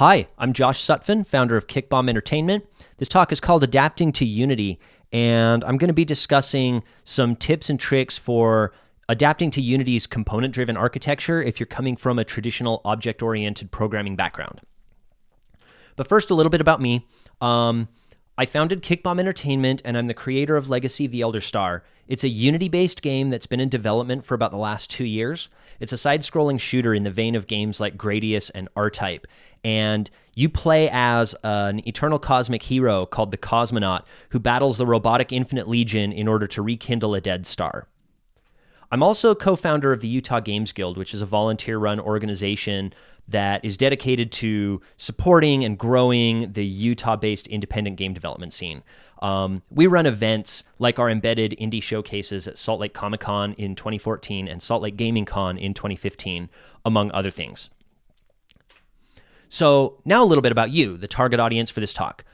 Hi, I'm Josh Sutphin, founder of Kickbomb Entertainment. This talk is called Adapting to Unity, and I'm going to be discussing some tips and tricks for adapting to Unity's component-driven architecture if you're coming from a traditional object-oriented programming background. But first, a little bit about me. I founded Kickbomb Entertainment, and I'm the creator of Legacy of the Elder Star. It's a Unity-based game that's been in development for about the last 2 years. It's a side-scrolling shooter in the vein of games like Gradius and R-Type. And you play as an eternal cosmic hero called the Cosmonaut, who battles the robotic Infinite Legion in order to rekindle a dead star. I'm also co-founder of the Utah Games Guild, which is a volunteer-run organization that is dedicated to supporting and growing the Utah-based independent game development scene. We run events like our embedded indie showcases at Salt Lake Comic-Con in 2014 and Salt Lake Gaming Con in 2015, among other things. So now a little bit about you, the target audience for this talk.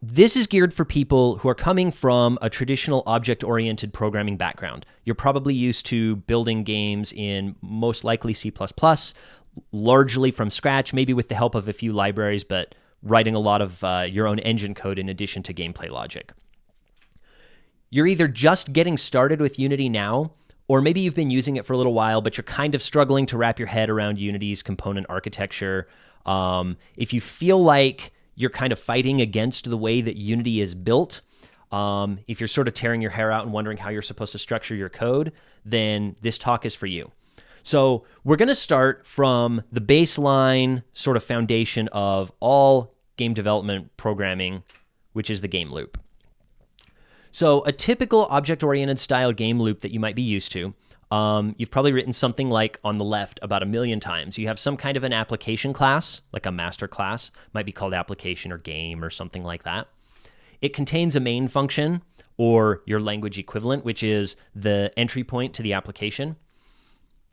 This is geared for people who are coming from a traditional object-oriented programming background. You're probably used to building games in most likely C++, largely from scratch, maybe with the help of a few libraries, but writing a lot of your own engine code in addition to gameplay logic. You're either just getting started with Unity now, or maybe you've been using it for a little while, but you're kind of struggling to wrap your head around Unity's component architecture. If you feel like you're kind of fighting against the way that Unity is built, if you're sort of tearing your hair out and wondering how you're supposed to structure your code, then this talk is for you. So we're going to start from the baseline sort of foundation of all game development programming, which is the game loop. So a typical object-oriented style game loop that you might be used to, you've probably written something like on the left about 1 million times. You have some kind of an application class, like a master class, might be called application or game or something like that. It contains a main function or your language equivalent, which is the entry point to the application.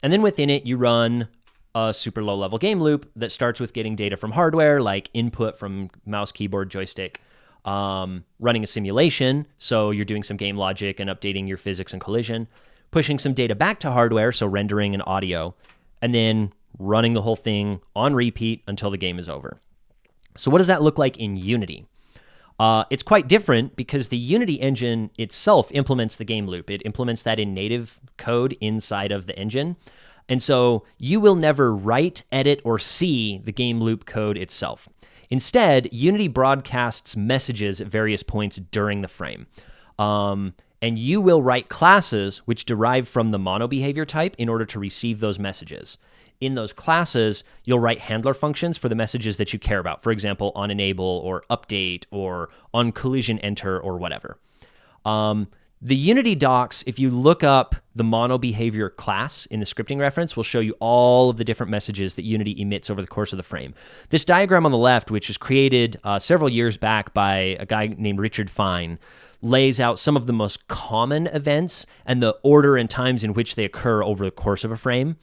And then within it, you run a super low-level game loop that starts with getting data from hardware, like input from mouse, keyboard, joystick, running a simulation, so you're doing some game logic and updating your physics and collision, pushing some data back to hardware, so rendering and audio, and then running the whole thing on repeat until the game is over. So what does that look like in Unity? It's quite different because the Unity engine itself implements the game loop. It implements that in native code inside of the engine. And so you will never write, edit, or see the game loop code itself. Instead, Unity broadcasts messages at various points during the frame. And you will write classes which derive from the mono behavior type in order to receive those messages. In those classes, you'll write handler functions for the messages that you care about. For example, on enable or update or on collision enter or whatever. The Unity docs, if you look up the mono behavior class in the scripting reference, will show you all of the different messages that Unity emits over the course of the frame. This diagram on the left, which was created several years back by a guy named Richard Fine, lays out some of the most common events and the order and times in which they occur over the course of a frame.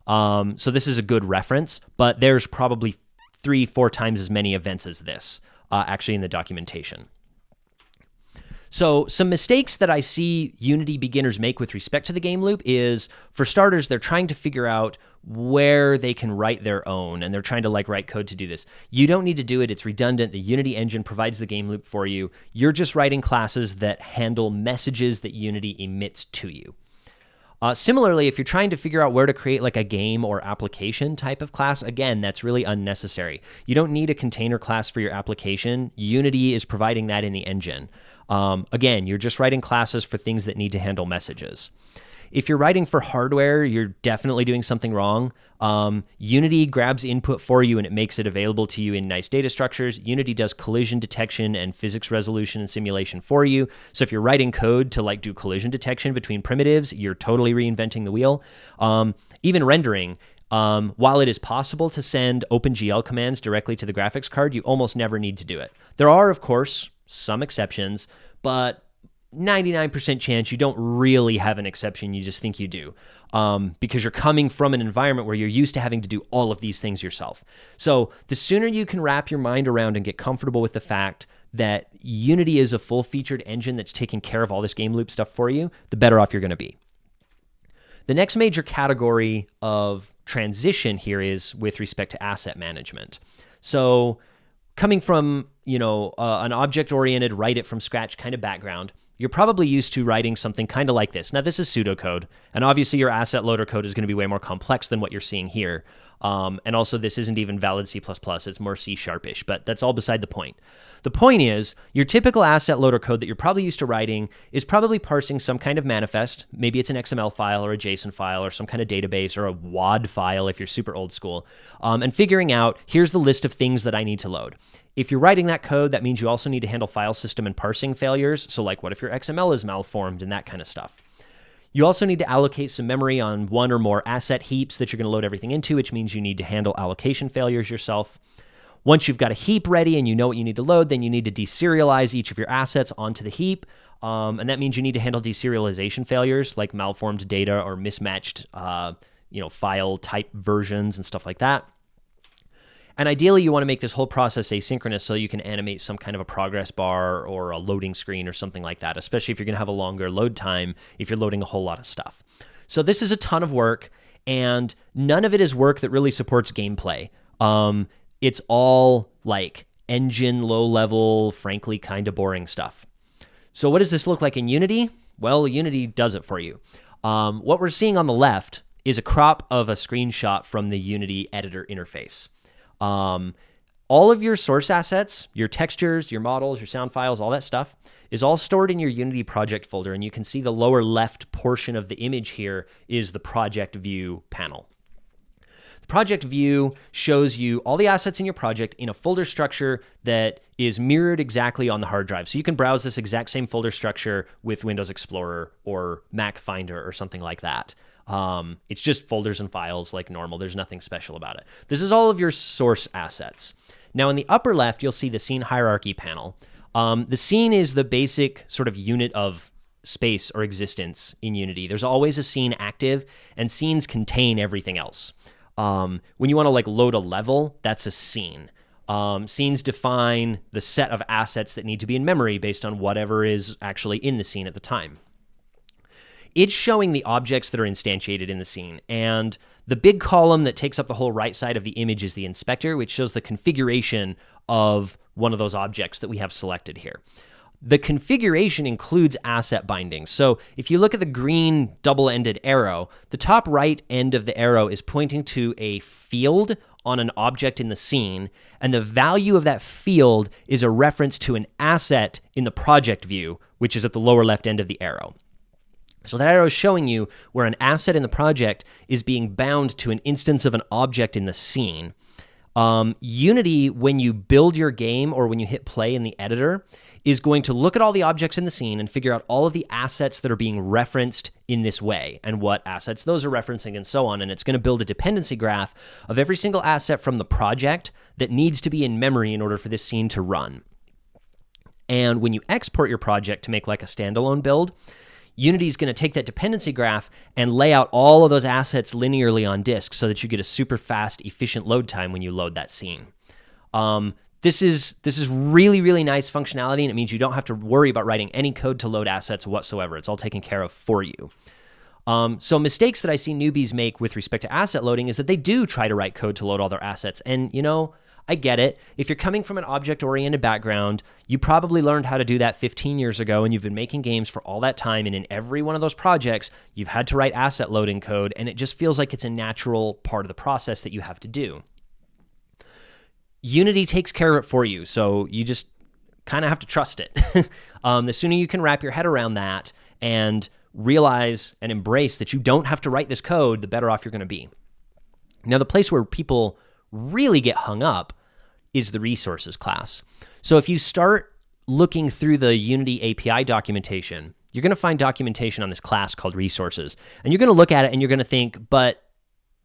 So this is a good reference, but there's probably 3-4 times as many events as this actually in the documentation. So some mistakes that I see Unity beginners make with respect to the game loop is, for starters, they're trying to figure out where they can write their own, and they're trying to write code to do this. You don't need to do it. It's redundant. The Unity engine provides the game loop for you. You're just writing classes that handle messages that Unity emits to you. Similarly, if you're trying to figure out where to create like a game or application type of class, again, that's really unnecessary. You don't need a container class for your application. Unity is providing that in the engine. Again, you're just writing classes for things that need to handle messages. If you're writing for hardware, you're definitely doing something wrong. Unity grabs input for you and it makes it available to you in nice data structures. Unity does collision detection and physics resolution and simulation for you. So if you're writing code to like do collision detection between primitives, you're totally reinventing the wheel. Even rendering, while it is possible to send OpenGL commands directly to the graphics card, you almost never need to do it. There are, of course, some exceptions, but 99% chance you don't really have an exception, you just think you do, because you're coming from an environment where you're used to having to do all of these things yourself. So the sooner you can wrap your mind around and get comfortable with the fact that Unity is a full-featured engine that's taking care of all this game loop stuff for you, the better off you're going to be. The next major category of transition here is with respect to asset management. So coming from, an object-oriented, write it from scratch kind of background, you're probably used to writing something kind of like this. Now, this is pseudocode, and obviously your asset loader code is going to be way more complex than what you're seeing here. And also, this isn't even valid C++. It's more C-sharpish, but that's all beside the point. The point is, your typical asset loader code that you're probably used to writing is probably parsing some kind of manifest. Maybe it's an XML file or a JSON file or some kind of database or a WAD file if you're super old school, and figuring out, here's the list of things that I need to load. If you're writing that code, that means you also need to handle file system and parsing failures. So like, what if your XML is malformed and that kind of stuff? You also need to allocate some memory on one or more asset heaps that you're going to load everything into, which means you need to handle allocation failures yourself. Once you've got a heap ready and you know what you need to load, then you need to deserialize each of your assets onto the heap. And that means you need to handle deserialization failures like malformed data or mismatched file type versions and stuff like that. And ideally, you want to make this whole process asynchronous so you can animate some kind of a progress bar or a loading screen or something like that, especially if you're going to have a longer load time if you're loading a whole lot of stuff. So this is a ton of work, and none of it is work that really supports gameplay. It's all like engine, low-level, frankly, kind of boring stuff. So what does this look like in Unity? Well, Unity does it for you. What we're seeing on the left is a crop of a screenshot from the Unity editor interface. All of your source assets, your textures, your models, your sound files, all that stuff is all stored in your Unity project folder. And you can see the lower left portion of the image here is the project view panel. The project view shows you all the assets in your project in a folder structure that is mirrored exactly on the hard drive. So you can browse this exact same folder structure with Windows Explorer or Mac Finder or something like that. It's just folders and files like normal. There's nothing special about it. This is all of your source assets. Now in the upper left, you'll see the scene hierarchy panel. The scene is the basic sort of unit of space or existence in Unity. There's always a scene active, and scenes contain everything else. When you want to load a level, that's a scene. Scenes define the set of assets that need to be in memory based on whatever is actually in the scene at the time. It's showing the objects that are instantiated in the scene, and the big column that takes up the whole right side of the image is the inspector, which shows the configuration of one of those objects that we have selected here. The configuration includes asset bindings. So if you look at the green double-ended arrow, the top right end of the arrow is pointing to a field on an object in the scene, and the value of that field is a reference to an asset in the project view, which is at the lower left end of the arrow. So that arrow is showing you where an asset in the project is being bound to an instance of an object in the scene. Unity, when you build your game or when you hit play in the editor, is going to look at all the objects in the scene and figure out all of the assets that are being referenced in this way and what assets those are referencing and so on. And it's going to build a dependency graph of every single asset from the project that needs to be in memory in order for this scene to run. And when you export your project to make like a standalone build, Unity is going to take that dependency graph and lay out all of those assets linearly on disk so that you get a super fast, efficient load time when you load that scene. This is really, really nice functionality, and it means you don't have to worry about writing any code to load assets whatsoever. It's all taken care of for you. So mistakes that I see newbies make with respect to asset loading is that they do try to write code to load all their assets. And, I get it. If you're coming from an object-oriented background, you probably learned how to do that 15 years ago, and you've been making games for all that time, and in every one of those projects, you've had to write asset loading code, and it just feels like it's a natural part of the process that you have to do. Unity takes care of it for you, so you just kind of have to trust it. The sooner you can wrap your head around that and realize and embrace that you don't have to write this code, the better off you're going to be. Now, the place where people really get hung up is the resources class. So if you start looking through the Unity API documentation, you're going to find documentation on this class called resources. And you're going to look at it and you're going to think, but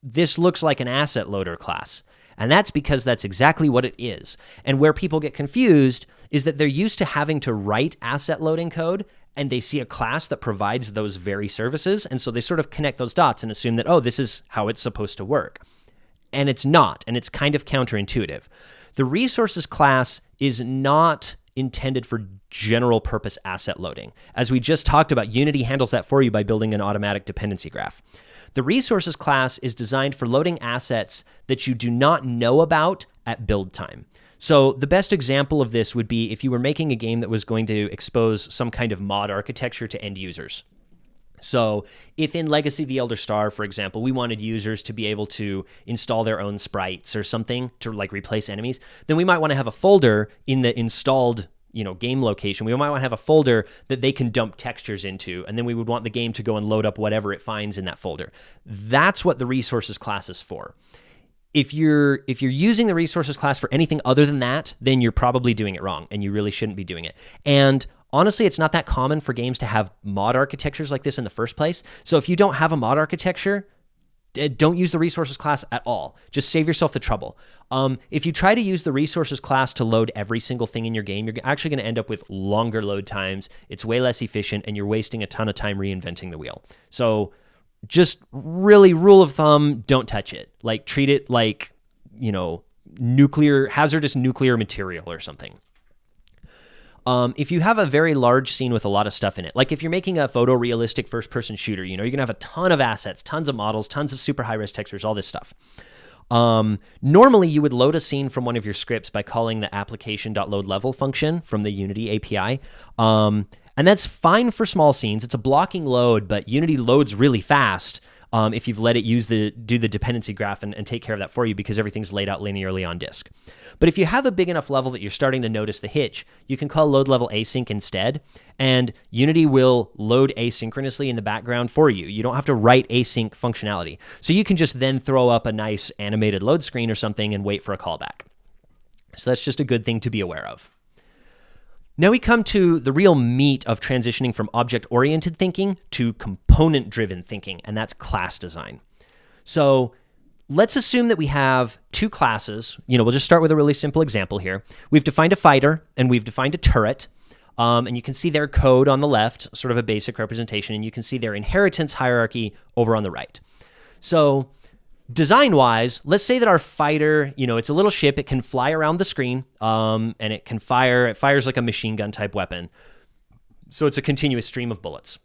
this looks like an asset loader class. And that's because that's exactly what it is. And where people get confused is that they're used to having to write asset loading code, and they see a class that provides those very services. And so they sort of connect those dots and assume that, oh, this is how it's supposed to work. And it's not, and it's kind of counterintuitive. The resources class is not intended for general purpose asset loading. As we just talked about, Unity handles that for you by building an automatic dependency graph. The resources class is designed for loading assets that you do not know about at build time. So the best example of this would be if you were making a game that was going to expose some kind of mod architecture to end users. So if in Legacy of the Elder Star, for example, we wanted users to be able to install their own sprites or something to like replace enemies, then we might want to have a folder in the installed game location. We might want to have a folder that they can dump textures into, and then we would want the game to go and load up whatever it finds in that folder. That's what the resources class is for. If you're using the resources class for anything other than that, then you're probably doing it wrong, and you really shouldn't be doing it. And honestly, it's not that common for games to have mod architectures like this in the first place. So if you don't have a mod architecture, don't use the resources class at all. Just save yourself the trouble. If you try to use the resources class to load every single thing in your game, you're actually going to end up with longer load times. It's way less efficient, and you're wasting a ton of time reinventing the wheel. So just really rule of thumb, don't touch it. Like treat it like, hazardous nuclear material or something. If you have a very large scene with a lot of stuff in it, like if you're making a photorealistic first-person shooter, you're going to have a ton of assets, tons of models, tons of super high-res textures, all this stuff. Normally, you would load a scene from one of your scripts by calling the application.loadLevel function from the Unity API. And that's fine for small scenes. It's a blocking load, but Unity loads really fast if you've let it do the dependency graph and take care of that for you, because everything's laid out linearly on disk. But if you have a big enough level that you're starting to notice the hitch, you can call load level async instead, and Unity will load asynchronously in the background for you. You don't have to write async functionality. So you can just then throw up a nice animated load screen or something and wait for a callback. So that's just a good thing to be aware of. Now we come to the real meat of transitioning from object-oriented thinking to component-driven thinking, and that's class design. So let's assume that we have two classes. We'll just start with a really simple example here. We've defined a fighter, and we've defined a turret, and you can see their code on the left, sort of a basic representation, and you can see their inheritance hierarchy over on the right. So design-wise, let's say that our fighter, it's a little ship. It can fly around the screen, and it fires like a machine gun type weapon. So it's a continuous stream of bullets.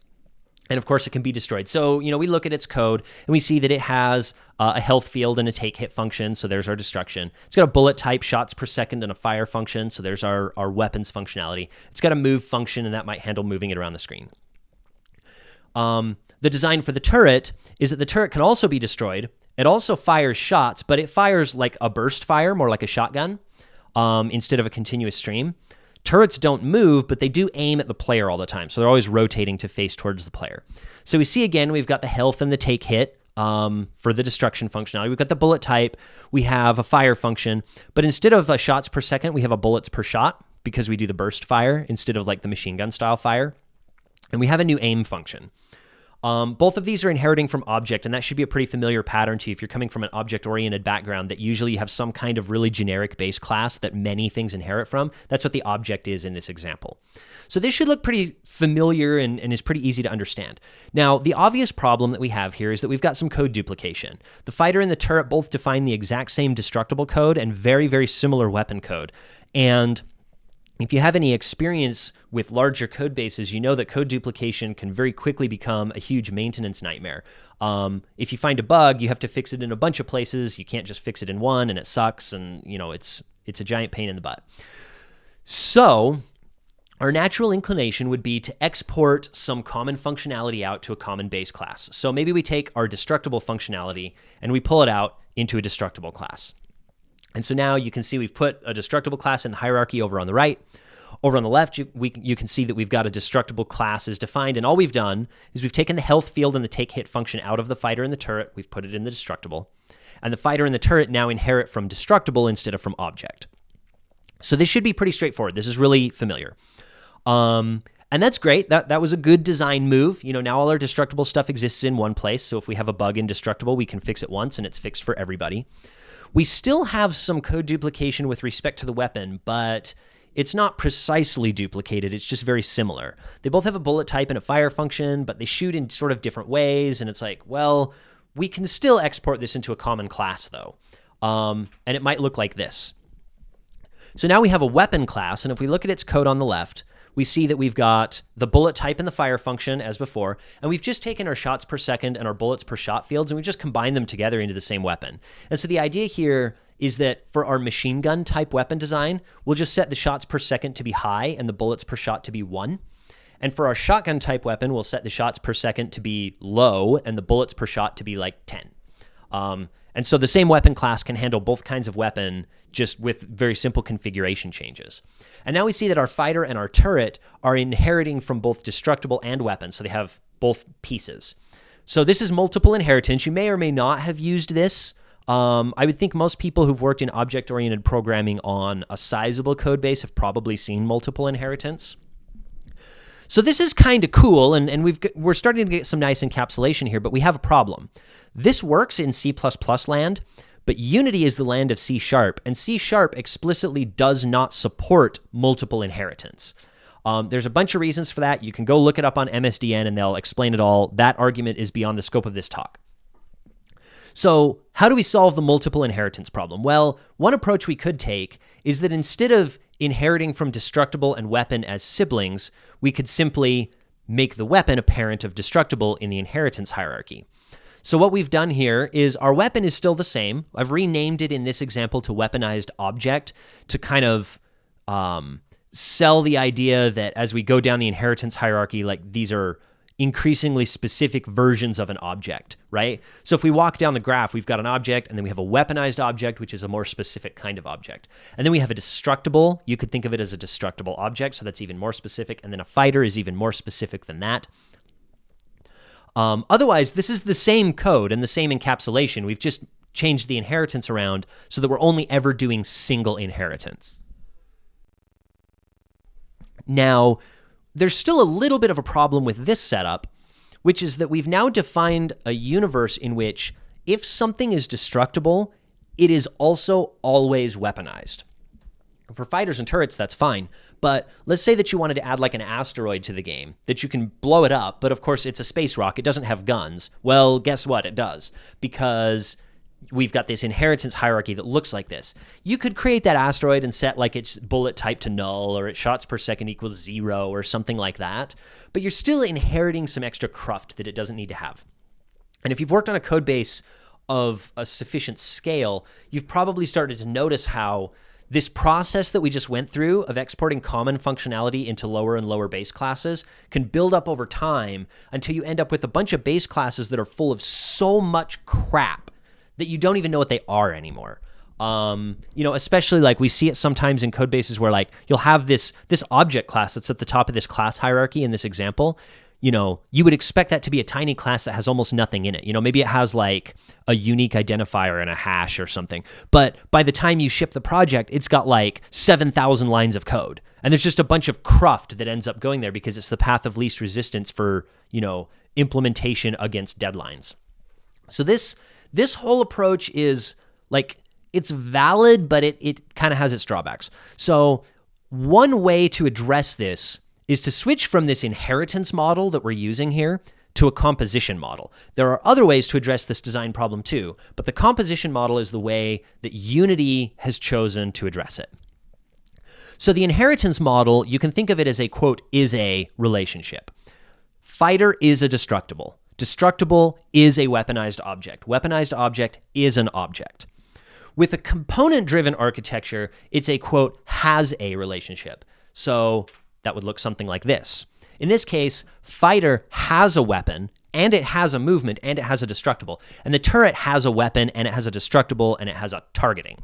And of course, it can be destroyed. So, we look at its code, and we see that it has a health field and a take hit function. So there's our destruction. It's got a bullet type, shots per second, and a fire function. So there's our weapons functionality. It's got a move function, and that might handle moving it around the screen. The design for the turret is that the turret can also be destroyed. It also fires shots, but it fires like a burst fire, more like a shotgun, instead of a continuous stream. Turrets don't move, but they do aim at the player all the time, so they're always rotating to face towards the player. So we see again, we've got the health and the take hit for the destruction functionality. We've got the bullet type. We have a fire function, but instead of shots per second, we have a bullets per shot because we do the burst fire instead of like the machine gun style fire. And we have a new aim function. Both of these are inheriting from object, and that should be a pretty familiar pattern to you if you're coming from an object-oriented background, that usually you have some kind of really generic base class that many things inherit from. That's what the object is in this example. So this should look pretty familiar and is pretty easy to understand. Now, the obvious problem that we have here is that we've got some code duplication. The fighter and the turret both define the exact same destructible code and very, very similar weapon code. And if you have any experience with larger code bases, you know that code duplication can very quickly become a huge maintenance nightmare. If you find a bug, you have to fix it in a bunch of places. You can't just fix it in one, and it sucks, and it's a giant pain in the butt. So our natural inclination would be to export some common functionality out to a common base class. So maybe we take our destructible functionality and we pull it out into a destructible class. And so now you can see we've put a destructible class in the hierarchy over on the right. Over on the left, you can see that we've got a destructible class is defined, and all we've done is we've taken the health field and the take hit function out of the fighter and the turret. We've put it in the destructible. And the fighter and the turret now inherit from destructible instead of from object. So this should be pretty straightforward. This is really familiar. And that's great. That was a good design move. Now all our destructible stuff exists in one place. So if we have a bug in destructible, we can fix it once, and it's fixed for everybody. We still have some code duplication with respect to the weapon, but it's not precisely duplicated. It's just very similar. They both have a bullet type and a fire function, but they shoot in sort of different ways. And it's like, well, we can still export this into a common class, though. And it might look like this. So now we have a weapon class, and if we look at its code on the left, we see that we've got the bullet type and the fire function as before, and we've just taken our shots per second and our bullets per shot fields, and we've just combined them together into the same weapon. And so the idea here is that for our machine gun type weapon design, we'll just set the shots per second to be high and the bullets per shot to be 1. And for our shotgun type weapon, we'll set the shots per second to be low and the bullets per shot to be like 10. And so the same weapon class can handle both kinds of weapon just with very simple configuration changes. And now we see that our fighter and our turret are inheriting from both destructible and weapons, so they have both pieces. So this is multiple inheritance. You may or may not have used this. I would think most people who've worked in object-oriented programming on a sizable code base have probably seen multiple inheritance. So this is kind of cool, and we're starting to get some nice encapsulation here, but we have a problem. This works in C++ land, but Unity is the land of C#, and C# explicitly does not support multiple inheritance. There's a bunch of reasons for that. You can go look it up on MSDN, and they'll explain it all. That argument is beyond the scope of this talk. So how do we solve the multiple inheritance problem? Well, one approach we could take is that instead of inheriting from destructible and weapon as siblings, we could simply make the weapon a parent of destructible in the inheritance hierarchy. So what we've done here is our weapon is still the same. I've renamed it in this example to weaponized object to kind of sell the idea that as we go down the inheritance hierarchy, like these are increasingly specific versions of an object, right? So if we walk down the graph, we've got an object, and then we have a weaponized object, which is a more specific kind of object. And then we have a destructible. You could think of it as a destructible object, so that's even more specific. And then a fighter is even more specific than that. Otherwise, this is the same code and the same encapsulation. We've just changed the inheritance around so that we're only ever doing single inheritance. Now, there's still a little bit of a problem with this setup, which is that we've now defined a universe in which if something is destructible, it is also always weaponized. For fighters and turrets, that's fine. But let's say that you wanted to add like an asteroid to the game, that you can blow it up, but of course it's a space rock, it doesn't have guns. Well, guess what? It does, because we've got this inheritance hierarchy that looks like this. You could create that asteroid and set like its bullet type to null, or its shots per second equals 0, or something like that. But you're still inheriting some extra cruft that it doesn't need to have. And if you've worked on a code base of a sufficient scale, you've probably started to notice how this process that we just went through of exporting common functionality into lower and lower base classes can build up over time until you end up with a bunch of base classes that are full of so much crap that you don't even know what they are anymore. Especially like we see it sometimes in code bases where like you'll have this object class that's at the top of this class hierarchy in this example. You would expect that to be a tiny class that has almost nothing in it. Maybe it has like a unique identifier and a hash or something. But by the time you ship the project, it's got like 7,000 lines of code. And there's just a bunch of cruft that ends up going there because it's the path of least resistance for, implementation against deadlines. So this whole approach is like, it's valid, but it kind of has its drawbacks. So one way to address this is to switch from this inheritance model that we're using here to a composition model. There are other ways to address this design problem too, but the composition model is the way that Unity has chosen to address it. So the inheritance model, you can think of it as a, quote, is a relationship. Fighter is a destructible. Destructible is a weaponized object. Weaponized object is an object. With a component-driven architecture, it's a, quote, has a relationship. So that would look something like this. In this case, fighter has a weapon, and it has a movement, and it has a destructible. And the turret has a weapon, and it has a destructible, and it has a targeting.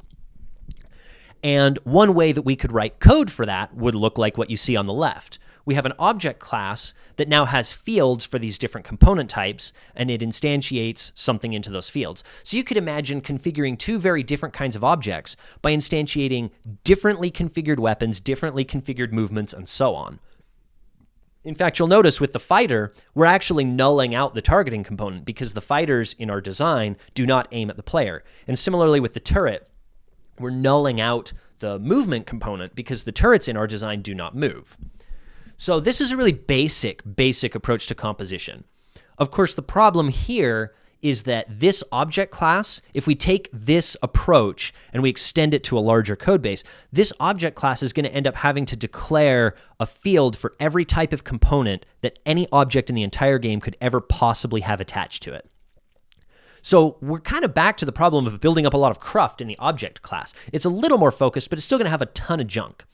And one way that we could write code for that would look like what you see on the left. We have an object class that now has fields for these different component types, and it instantiates something into those fields. So you could imagine configuring two very different kinds of objects by instantiating differently configured weapons, differently configured movements, and so on. In fact, you'll notice with the fighter, we're actually nulling out the targeting component because the fighters in our design do not aim at the player. And similarly with the turret, we're nulling out the movement component because the turrets in our design do not move. So this is a really basic approach to composition. Of course, the problem here is that this object class, if we take this approach and we extend it to a larger code base, this object class is going to end up having to declare a field for every type of component that any object in the entire game could ever possibly have attached to it. So we're kind of back to the problem of building up a lot of cruft in the object class. It's a little more focused, but it's still going to have a ton of junk.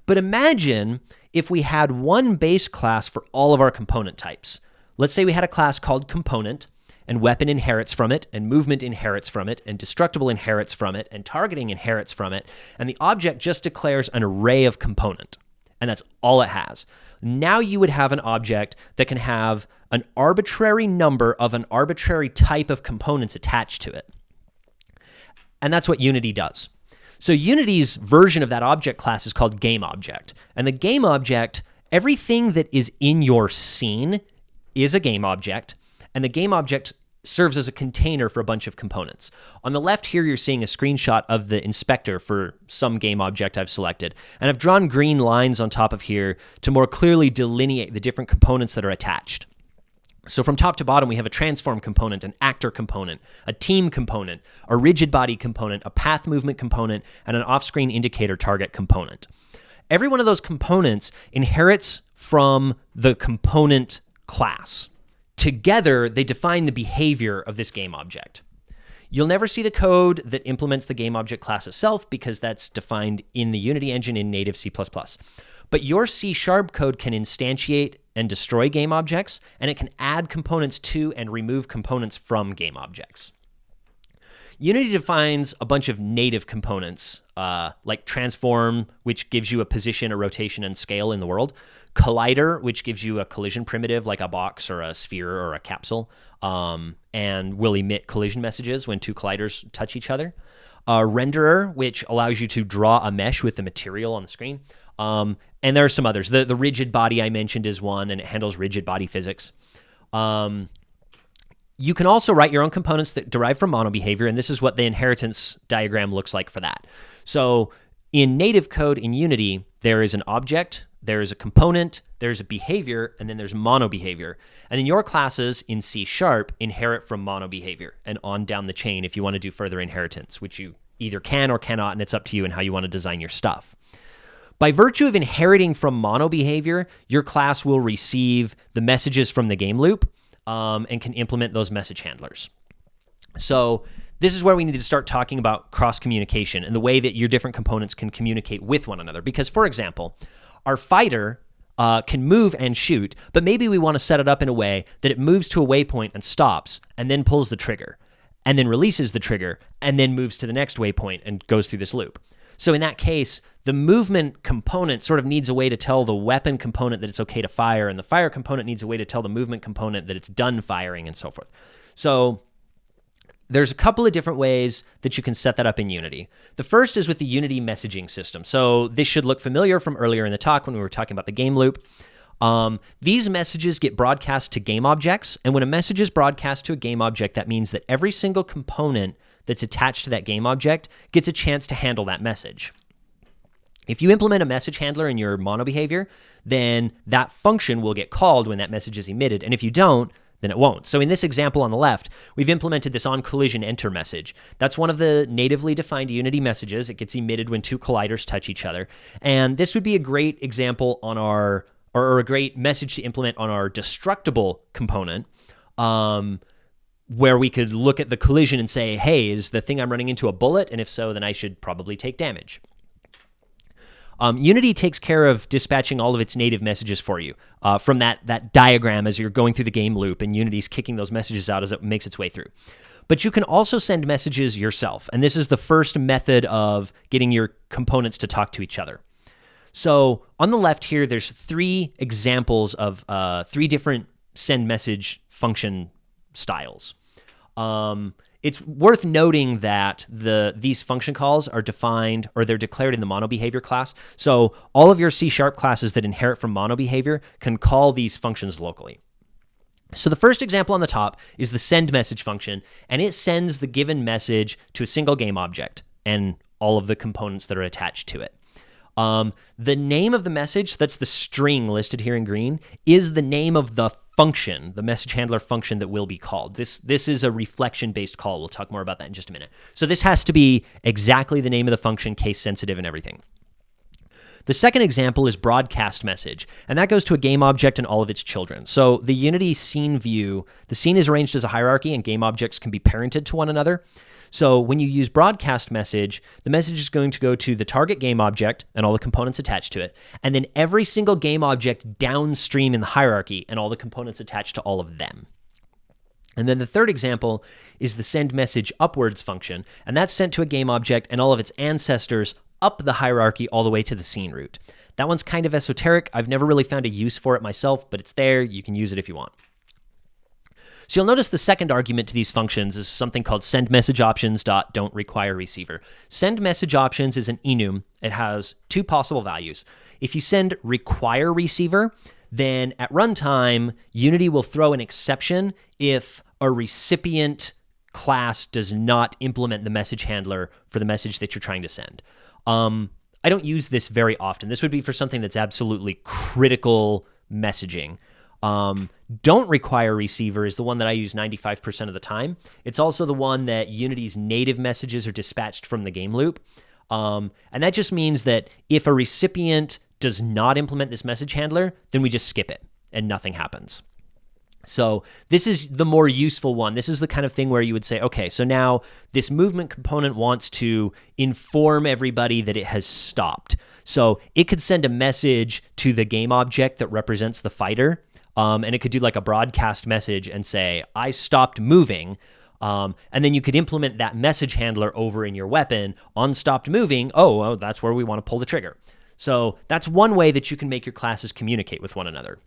But imagine if we had one base class for all of our component types. Let's say we had a class called component, and weapon inherits from it, and movement inherits from it, and destructible inherits from it, and targeting inherits from it, and the object just declares an array of component, and that's all it has. Now you would have an object that can have an arbitrary number of an arbitrary type of components attached to it. And that's what Unity does. So Unity's version of that object class is called GameObject. And the GameObject, everything that is in your scene is a GameObject, and the GameObject serves as a container for a bunch of components. On the left here, you're seeing a screenshot of the inspector for some GameObject I've selected, and I've drawn green lines on top of here to more clearly delineate the different components that are attached. So from top to bottom, we have a transform component, an actor component, a team component, a rigid body component, a path movement component, and an off-screen indicator target component. Every one of those components inherits from the component class. Together, they define the behavior of this GameObject. You'll never see the code that implements the GameObject class itself because that's defined in the Unity engine in native C++. But your C# code can instantiate and destroy GameObjects, and it can add components to and remove components from GameObjects. Unity defines a bunch of native components, like transform, which gives you a position, a rotation, and scale in the world. Collider, which gives you a collision primitive, like a box or a sphere or a capsule, and will emit collision messages when two colliders touch each other. Renderer, which allows you to draw a mesh with the material on the screen. And there are some others. The rigid body I mentioned is one, and it handles rigid body physics. You can also write your own components that derive from monobehavior, and this is what the inheritance diagram looks like for that. So in native code in Unity, there is an object, there is a component, there's a behavior, and then there's monobehavior. And then your classes in C# inherit from monobehavior and on down the chain if you want to do further inheritance, which you either can or cannot, and it's up to you and how you want to design your stuff. By virtue of inheriting from monobehavior, your class will receive the messages from the game loop, and can implement those message handlers. So this is where we need to start talking about cross-communication and the way that your different components can communicate with one another. Because, for example, our fighter can move and shoot, but maybe we want to set it up in a way that it moves to a waypoint and stops, and then pulls the trigger, and then releases the trigger, and then moves to the next waypoint and goes through this loop. So in that case, the movement component sort of needs a way to tell the weapon component that it's okay to fire, and the fire component needs a way to tell the movement component that it's done firing, and so forth. So there's a couple of different ways that you can set that up in Unity. The first is with the Unity messaging system. So this should look familiar from earlier in the talk when we were talking about the game loop. These messages get broadcast to game objects, and when a message is broadcast to a game object, that means that every single component that's attached to that game object gets a chance to handle that message. If you implement a message handler in your monobehavior, then that function will get called when that message is emitted, and if you don't, then it won't. So in this example on the left, we've implemented this on-collision-enter message. That's one of the natively defined Unity messages. It gets emitted when two colliders touch each other, and this would be a great example on our, or a great message to implement on our destructible component, where we could look at the collision and say, hey, is the thing I'm running into a bullet? And if so, then I should probably take damage. Unity takes care of dispatching all of its native messages for you from that diagram as you're going through the game loop, and Unity's kicking those messages out as it makes its way through. But you can also send messages yourself, and this is the first method of getting your components to talk to each other. So on the left here, there's three examples of three different send message function styles. It's worth noting that these function calls are defined, or they're declared in the monobehavior class. So all of your C# classes that inherit from monobehavior can call these functions locally. So the first example on the top is the send message function, and it sends the given message to a single game object and all of the components that are attached to it. The name of the message, that's the string listed here in green, is the name of the function, the message handler function that will be called. This is a reflection-based call. We'll talk more about that in just a minute. So this has to be exactly the name of the function, case sensitive and everything. The second example is broadcast message, and that goes to a game object and all of its children. So the Unity scene view, the scene is arranged as a hierarchy and game objects can be parented to one another. So when you use broadcast message, the message is going to go to the target game object and all the components attached to it, and then every single game object downstream in the hierarchy and all the components attached to all of them. And then the third example is the send message upwards function, and that's sent to a game object and all of its ancestors up the hierarchy all the way to the scene root. That one's kind of esoteric. I've never really found a use for it myself, but it's there. You can use it if you want. So you'll notice the second argument to these functions is something called send message options dot don't require receiver. Send message options is an enum. It has two possible values. If you send require receiver, then at runtime, Unity will throw an exception if a recipient class does not implement the message handler for the message that you're trying to send. I don't use this very often. This would be for something that's absolutely critical messaging. Don't require receiver is the one that I use 95% of the time. It's also the one that Unity's native messages are dispatched from the game loop. And that just means that if a recipient does not implement this message handler, then we just skip it and nothing happens. So this is the more useful one. This is the kind of thing where you would say, okay, so now this movement component wants to inform everybody that it has stopped. So it could send a message to the game object that represents the fighter, and it could do like a broadcast message and say, I stopped moving. And then you could implement that message handler over in your weapon on stopped moving. Oh, that's where we want to pull the trigger. So that's one way that you can make your classes communicate with one another.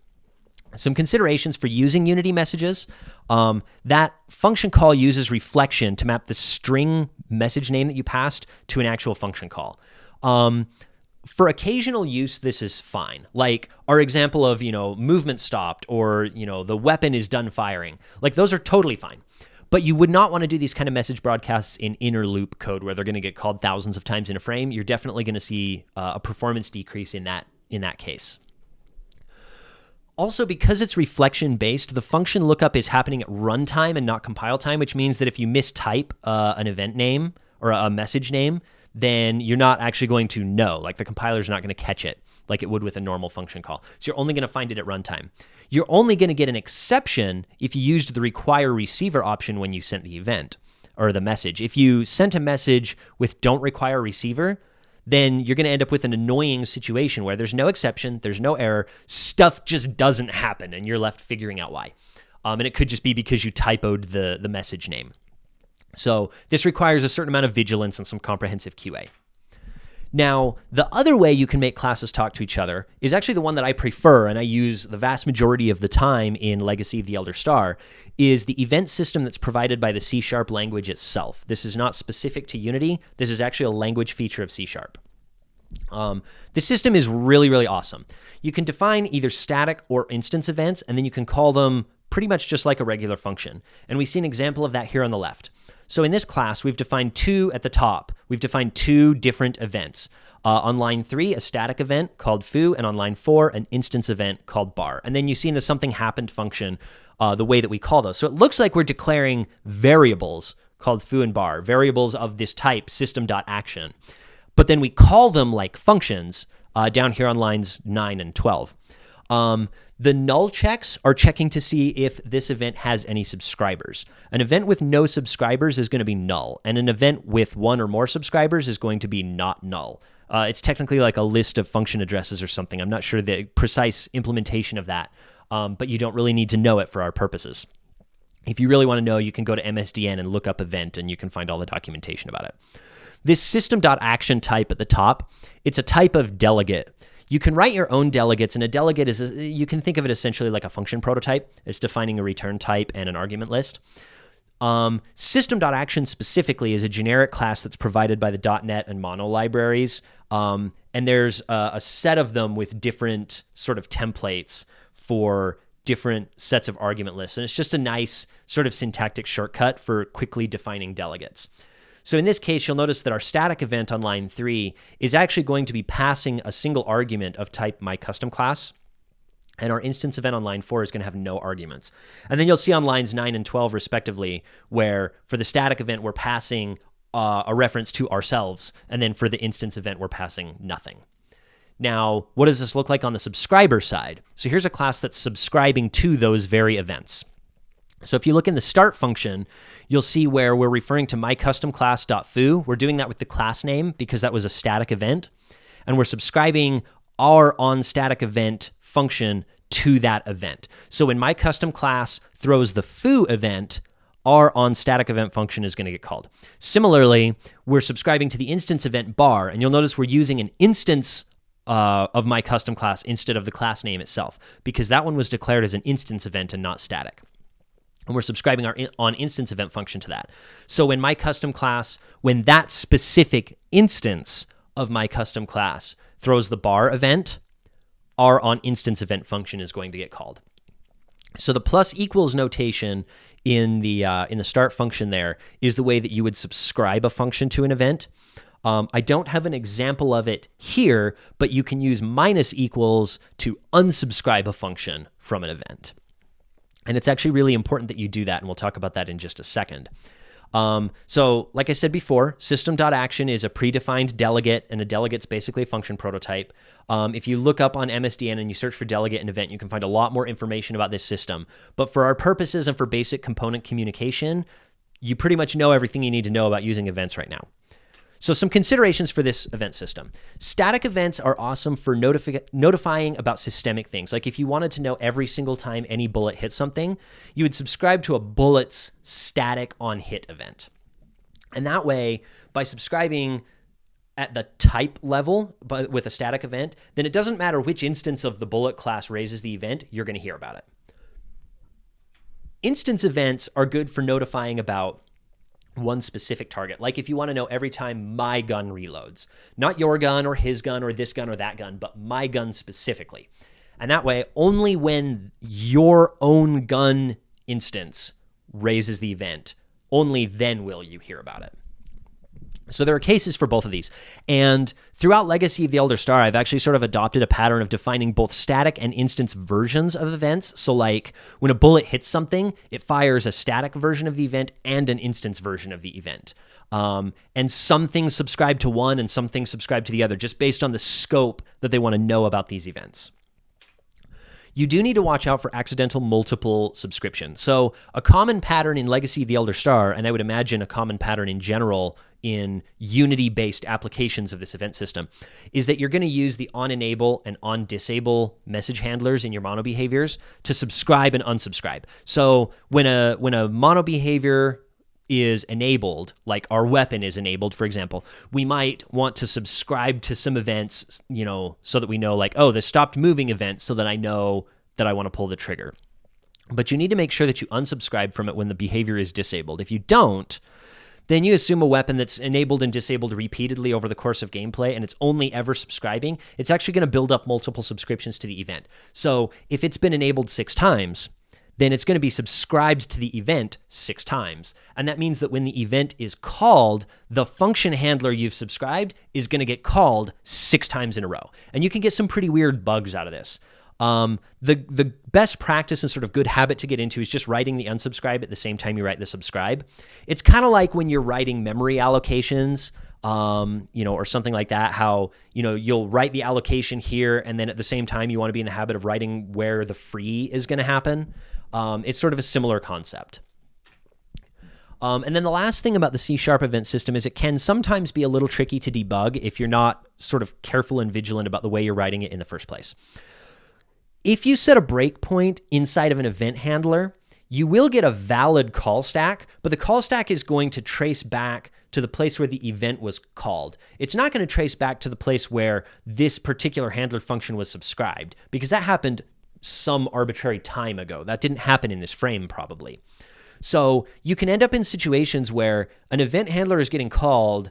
Some considerations for using Unity messages. That function call uses reflection to map the string message name that you passed to an actual function call. For occasional use, this is fine. Like our example of, movement stopped or, the weapon is done firing. Like those are totally fine. But you would not want to do these kind of message broadcasts in inner loop code where they're going to get called thousands of times in a frame. You're definitely going to see a performance decrease in that case. Also, because it's reflection-based, the function lookup is happening at runtime and not compile time, which means that if you mistype an event name or a message name, then you're not actually going to know. Like the compiler's not going to catch it like it would with a normal function call. So you're only going to find it at runtime. You're only going to get an exception if you used the require receiver option when you sent the event or the message. If you sent a message with don't require receiver, then you're going to end up with an annoying situation where there's no exception, there's no error, stuff just doesn't happen, and you're left figuring out why. And it could just be because you typoed the message name. So this requires a certain amount of vigilance and some comprehensive QA. Now, the other way you can make classes talk to each other is actually the one that I prefer, and I use the vast majority of the time in Legacy of the Elder Star, is the event system that's provided by the C# language itself. This is not specific to Unity. This is actually a language feature of C#. The system is really, really awesome. You can define either static or instance events, and then you can call them pretty much just like a regular function. And we see an example of that here on the left. So in this class, we've defined two at the top. We've defined two different events. On line 3, a static event called foo, and on line 4, an instance event called bar. And then you see in the something happened function the way that we call those. So it looks like we're declaring variables called foo and bar, variables of this type, system.action. But then we call them like functions down here on lines 9 and 12. The null checks are checking to see if this event has any subscribers. An event with no subscribers is going to be null, and an event with one or more subscribers is going to be not null. It's technically like a list of function addresses or something. I'm not sure the precise implementation of that, but you don't really need to know it for our purposes. If you really want to know, you can go to MSDN and look up event, and you can find all the documentation about it. This system.action type at the top, it's a type of delegate. You can write your own delegates, and a delegate is, you can think of it essentially like a function prototype. It's defining a return type and an argument list. System.action specifically is a generic class that's provided by the .NET and Mono libraries, and there's a set of them with different sort of templates for different sets of argument lists, and it's just a nice sort of syntactic shortcut for quickly defining delegates. So in this case, you'll notice that our static event on line 3 is actually going to be passing a single argument of type myCustomClass. And our instance event on line 4 is going to have no arguments. And then you'll see on lines 9 and 12, respectively, where for the static event, we're passing a reference to ourselves. And then for the instance event, we're passing nothing. Now, what does this look like on the subscriber side? So here's a class that's subscribing to those very events. So if you look in the start function, you'll see where we're referring to mycustomclass.foo. We're doing that with the class name because that was a static event. And we're subscribing our onStaticEvent function to that event. So when myCustomClass throws the foo event, our onStaticEvent function is going to get called. Similarly, we're subscribing to the instance event bar, and you'll notice we're using an instance of myCustomClass instead of the class name itself, because that one was declared as an instance event and not static. And we're subscribing our onInstanceEvent function to that. So when myCustomClass, when that specific instance of myCustomClass throws the bar event, our onInstanceEvent function is going to get called. So the plus equals notation in the start function there is the way that you would subscribe a function to an event. I don't have an example of it here, but you can use minus equals to unsubscribe a function from an event. And it's actually really important that you do that, and we'll talk about that in just a second. So like I said before, system.action is a predefined delegate, and a delegate's basically a function prototype. If you look up on MSDN and you search for delegate and event, you can find a lot more information about this system. But for our purposes and for basic component communication, you pretty much know everything you need to know about using events right now. So some considerations for this event system. Static events are awesome for notifying about systemic things. Like if you wanted to know every single time any bullet hits something, you would subscribe to a bullet's static on hit event. And that way, by subscribing at the type level but with a static event, then it doesn't matter which instance of the bullet class raises the event, you're going to hear about it. Instance events are good for notifying about one specific target. Like if you want to know every time my gun reloads, not your gun or his gun or this gun or that gun, but my gun specifically. And that way, only when your own gun instance raises the event, only then will you hear about it. So there are cases for both of these. And throughout Legacy of the Elder Star, I've actually sort of adopted a pattern of defining both static and instance versions of events. So like when a bullet hits something, it fires a static version of the event and an instance version of the event. And some things subscribe to one and some things subscribe to the other, just based on the scope that they want to know about these events. You do need to watch out for accidental multiple subscription. So a common pattern in Legacy of the Elder Star, and I would imagine a common pattern in general in Unity-based applications of this event system, is that you're going to use the onEnable and onDisable message handlers in your mono behaviors to subscribe and unsubscribe. So when a mono behavior is enabled, like our weapon is enabled, for example, we might want to subscribe to some events, so that we know like, oh, the stopped moving event, so that I know that I want to pull the trigger. But you need to make sure that you unsubscribe from it when the behavior is disabled. If you don't, then you assume a weapon that's enabled and disabled repeatedly over the course of gameplay, and it's only ever subscribing, it's actually going to build up multiple subscriptions to the event. So if it's been enabled 6 times, then it's going to be subscribed to the event 6 times. And that means that when the event is called, the function handler you've subscribed is going to get called 6 times in a row. And you can get some pretty weird bugs out of this. The best practice and sort of good habit to get into is just writing the unsubscribe at the same time you write the subscribe. It's kind of like when you're writing memory allocations, or something like that, how, you'll write the allocation here, and then at the same time, you want to be in the habit of writing where the free is going to happen. It's sort of a similar concept. And then the last thing about the C# event system is it can sometimes be a little tricky to debug if you're not sort of careful and vigilant about the way you're writing it in the first place. If you set a breakpoint inside of an event handler, you will get a valid call stack, but the call stack is going to trace back to the place where the event was called. It's not going to trace back to the place where this particular handler function was subscribed, because that happened some arbitrary time ago. That didn't happen in this frame, probably. So you can end up in situations where an event handler is getting called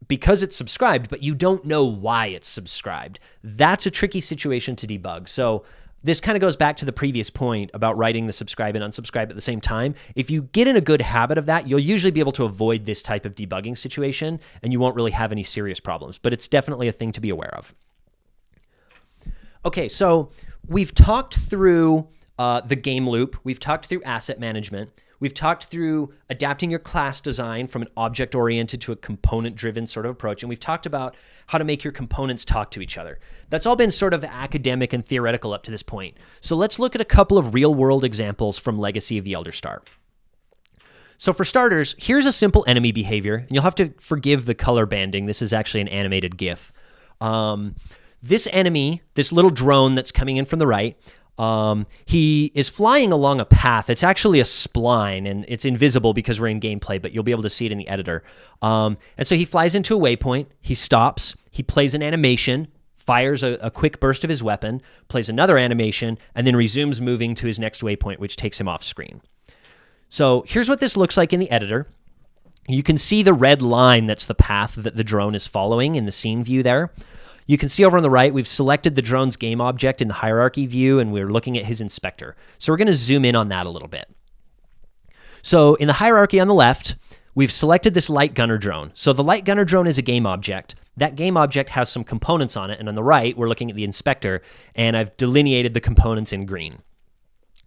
because it's subscribed, but you don't know why it's subscribed. That's a tricky situation to debug. So this kind of goes back to the previous point about writing the subscribe and unsubscribe at the same time. If you get in a good habit of that, you'll usually be able to avoid this type of debugging situation, and you won't really have any serious problems. But it's definitely a thing to be aware of. Okay, so we've talked through the game loop. We've talked through asset management. We've talked through adapting your class design from an object-oriented to a component-driven sort of approach. And we've talked about how to make your components talk to each other. That's all been sort of academic and theoretical up to this point. So let's look at a couple of real-world examples from Legacy of the Elder Star. So for starters, here's a simple enemy behavior. And you'll have to forgive the color banding. This is actually an animated GIF. This enemy, this little drone that's coming in from the right, he is flying along a path. It's actually a spline, and it's invisible because we're in gameplay, but you'll be able to see it in the editor. And so he flies into a waypoint. He stops. He plays an animation, fires a quick burst of his weapon, plays another animation, and then resumes moving to his next waypoint, which takes him off screen. So here's what this looks like in the editor. You can see the red line that's the path that the drone is following in the scene view there. You can see over on the right, we've selected the drone's game object in the hierarchy view, and we're looking at his inspector. So we're going to zoom in on that a little bit. So in the hierarchy on the left, we've selected this light gunner drone. So the light gunner drone is a game object. That game object has some components on it, and on the right, we're looking at the inspector, and I've delineated the components in green.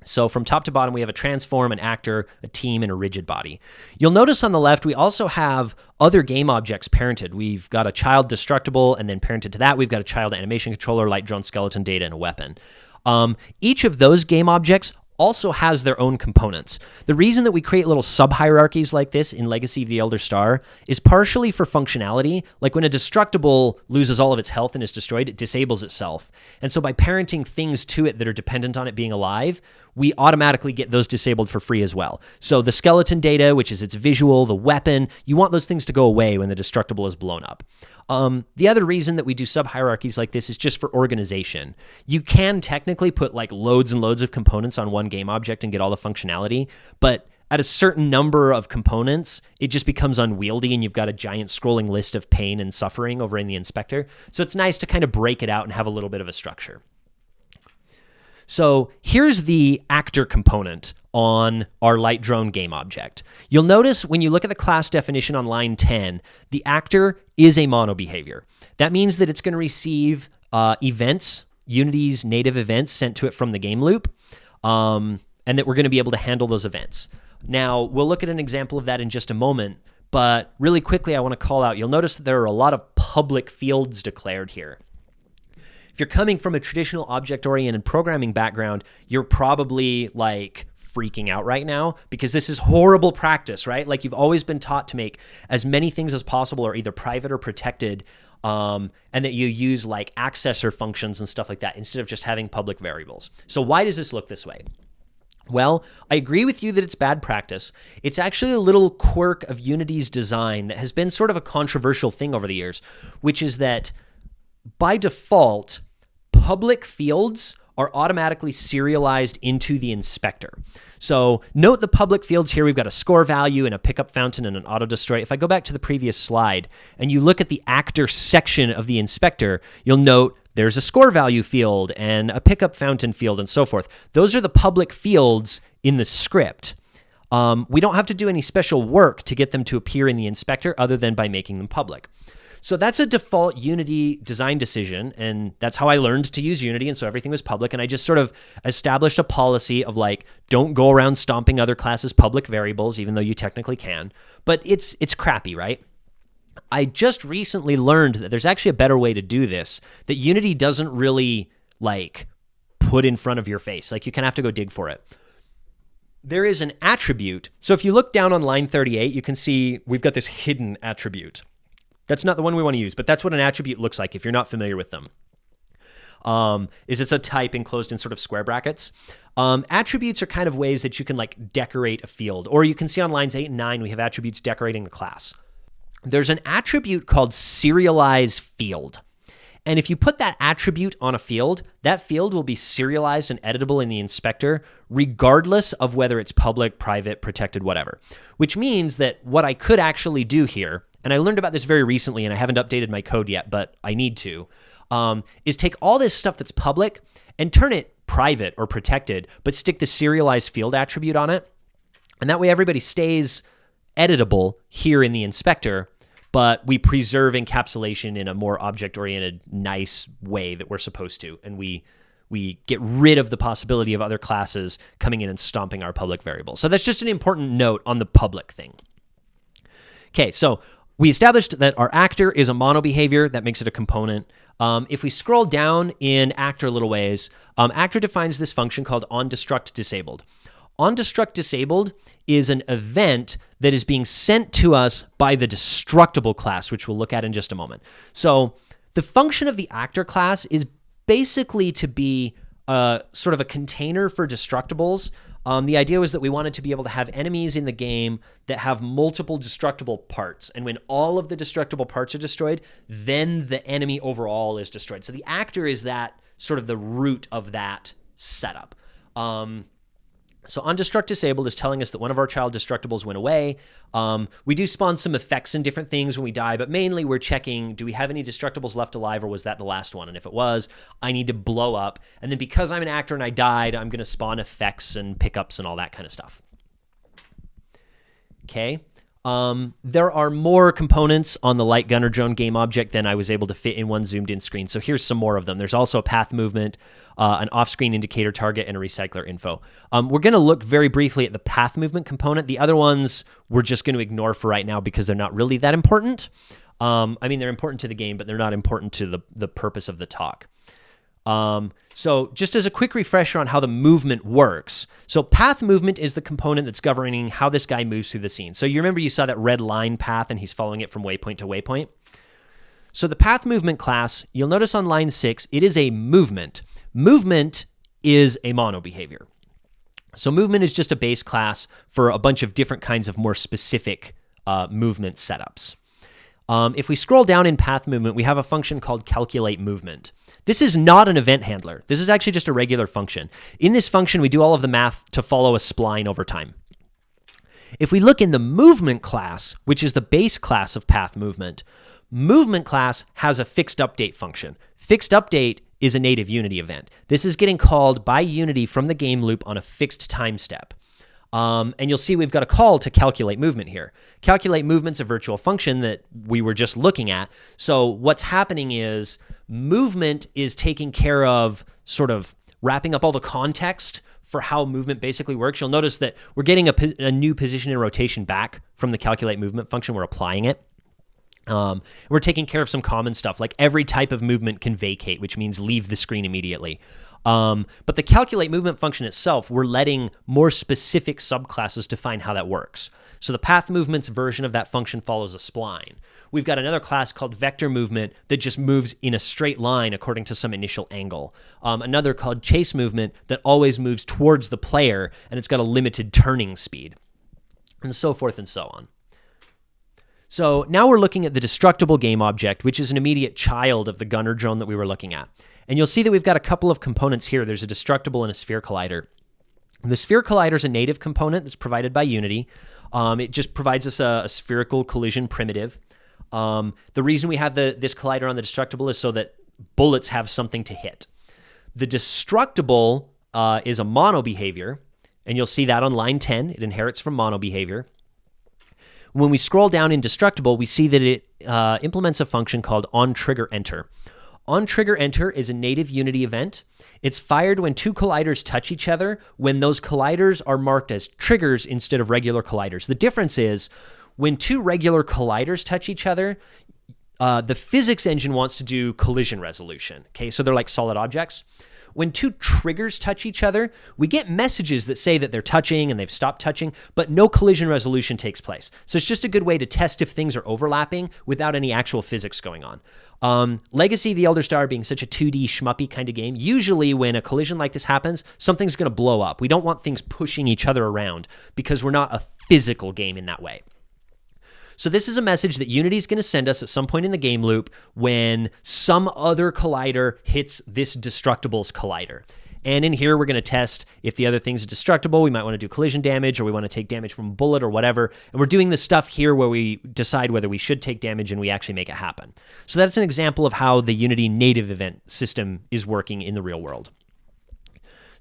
So from top to bottom, we have a transform, an actor, a team, and a rigid body. You'll notice on the left, we also have other game objects parented. We've got a child destructible, and then parented to that, we've got a child animation controller, light drone, skeleton data, and a weapon. Each of those game objects also has their own components. The reason that we create little sub-hierarchies like this in Legacy of the Elder Star is partially for functionality. Like when a destructible loses all of its health and is destroyed, it disables itself. And so by parenting things to it that are dependent on it being alive, we automatically get those disabled for free as well. So the skeleton data, which is its visual, the weapon, you want those things to go away when the destructible is blown up. The other reason that we do sub-hierarchies like this is just for organization. You can technically put like loads and loads of components on one game object and get all the functionality, but at a certain number of components, it just becomes unwieldy and you've got a giant scrolling list of pain and suffering over in the inspector. So it's nice to kind of break it out and have a little bit of a structure. So here's the actor component on our light drone game object. You'll notice when you look at the class definition on line 10, the actor is a mono behavior. That means that it's going to receive events, Unity's native events sent to it from the game loop, and that we're going to be able to handle those events. Now, we'll look at an example of that in just a moment, but really quickly I want to call out, you'll notice that there are a lot of public fields declared here. If you're coming from a traditional object-oriented programming background, you're probably like freaking out right now because this is horrible practice, right? Like you've always been taught to make as many things as possible are either private or protected, and that you use like accessor functions and stuff like that instead of just having public variables. So why does this look this way? Well, I agree with you that it's bad practice. It's actually a little quirk of Unity's design that has been sort of a controversial thing over the years, which is that by default, public fields are automatically serialized into the inspector. So note the public fields here. We've got a score value and a pickup fountain and an auto destroy. If I go back to the previous slide and you look at the actor section of the inspector, you'll note there's a score value field and a pickup fountain field and so forth. Those are the public fields in the script. We don't have to do any special work to get them to appear in the inspector other than by making them public. So that's a default Unity design decision, and that's how I learned to use Unity, and so everything was public, and I just sort of established a policy of like, don't go around stomping other classes' public variables, even though you technically can, but it's crappy, right? I just recently learned that there's actually a better way to do this, that Unity doesn't really like put in front of your face. Like you kind of have to go dig for it. There is an attribute. So if you look down on line 38, you can see we've got this hidden attribute. That's not the one we want to use, but that's what an attribute looks like if you're not familiar with them. Is it's a type enclosed in sort of square brackets. Attributes are kind of ways that you can like decorate a field, or you can see on lines 8 and 9, we have attributes decorating the class. There's an attribute called serialize field. And if you put that attribute on a field, that field will be serialized and editable in the inspector, regardless of whether it's public, private, protected, whatever. Which means that what I could actually do here, and I learned about this very recently and I haven't updated my code yet, but I need to, is take all this stuff that's public and turn it private or protected, but stick the serialized field attribute on it. And that way everybody stays editable here in the inspector, but we preserve encapsulation in a more object-oriented, nice way that we're supposed to. And we we get rid of the possibility of other classes coming in and stomping our public variable. So that's just an important note on the public thing. Okay, so we established that our actor is a mono behavior. That makes it a component. If we scroll down in actor a little ways, actor defines this function called onDestructDisabled. OnDestructDisabled is an event that is being sent to us by the destructible class, which we'll look at in just a moment. So the function of the actor class is basically to be sort of a container for destructibles. The idea was that we wanted to be able to have enemies in the game that have multiple destructible parts. And when all of the destructible parts are destroyed, then the enemy overall is destroyed. So the actor is that sort of the root of that setup. So onDestructDisabled is telling us that one of our child destructibles went away. We do spawn some effects and different things when we die, but mainly we're checking, do we have any destructibles left alive, or was that the last one? And if it was, I need to blow up. And then because I'm an actor and I died, I'm going to spawn effects and pickups and all that kind of stuff. Okay. There are more components on the light gunner drone game object than I was able to fit in one zoomed in screen. So here's some more of them. There's also a path movement, an off-screen indicator target, and a recycler info. We're going to look very briefly at the path movement component. The other ones we're just going to ignore for right now because they're not really that important. I mean, they're important to the game, but they're not important to the purpose of the talk. So just as a quick refresher on how the movement works. So path movement is the component that's governing how this guy moves through the scene. So you remember you saw that red line path and he's following it from waypoint to waypoint. So the path movement class, you'll notice on line 6, it is a movement. Movement is a mono behavior. So movement is just a base class for a bunch of different kinds of more specific movement setups. If we scroll down in path movement, we have a function called calculate movement. This is not an event handler. This is actually just a regular function. In this function, we do all of the math to follow a spline over time. If we look in the movement class, which is the base class of path movement, movement class has a fixed update function. Fixed update is a native Unity event. This is getting called by Unity from the game loop on a fixed time step. And you'll see we've got a call to calculate movement here. Calculate movement's a virtual function that we were just looking at. So what's happening is movement is taking care of sort of wrapping up all the context for how movement basically works. You'll notice that we're getting a new position and rotation back from the calculate movement function. We're applying it. We're taking care of some common stuff, like every type of movement can vacate, which means leave the screen immediately. But the calculate movement function itself, we're letting more specific subclasses define how that works. So the path movement's version of that function follows a spline. We've got another class called vector movement that just moves in a straight line according to some initial angle. Another called chase movement that always moves towards the player, and it's got a limited turning speed, and so forth and so on. So now we're looking at the destructible game object, which is an immediate child of the gunner drone that we were looking at. And you'll see that we've got a couple of components here. There's a destructible and a sphere collider. The sphere collider is a native component that's provided by Unity. It just provides us a spherical collision primitive. The reason we have this collider on the destructible is so that bullets have something to hit. The destructible is a mono behavior, and you'll see that on line 10. It inherits from mono behavior. When we scroll down in destructible, we see that it implements a function called onTriggerEnter. OnTriggerEnter is a native Unity event. It's fired when two colliders touch each other, when those colliders are marked as triggers instead of regular colliders. The difference is when two regular colliders touch each other, the physics engine wants to do collision resolution. Okay, so they're like solid objects. When two triggers touch each other, we get messages that say that they're touching and they've stopped touching, but no collision resolution takes place. So it's just a good way to test if things are overlapping without any actual physics going on. Legacy of the Elder Star being such a 2D shmuppy kind of game, usually when a collision like this happens, something's going to blow up. We don't want things pushing each other around because we're not a physical game in that way. So this is a message that Unity is going to send us at some point in the game loop when some other collider hits this destructible's collider. And in here, we're going to test if the other thing's destructible. We might want to do collision damage, or we want to take damage from a bullet or whatever. And we're doing the stuff here where we decide whether we should take damage and we actually make it happen. So that's an example of how the Unity native event system is working in the real world.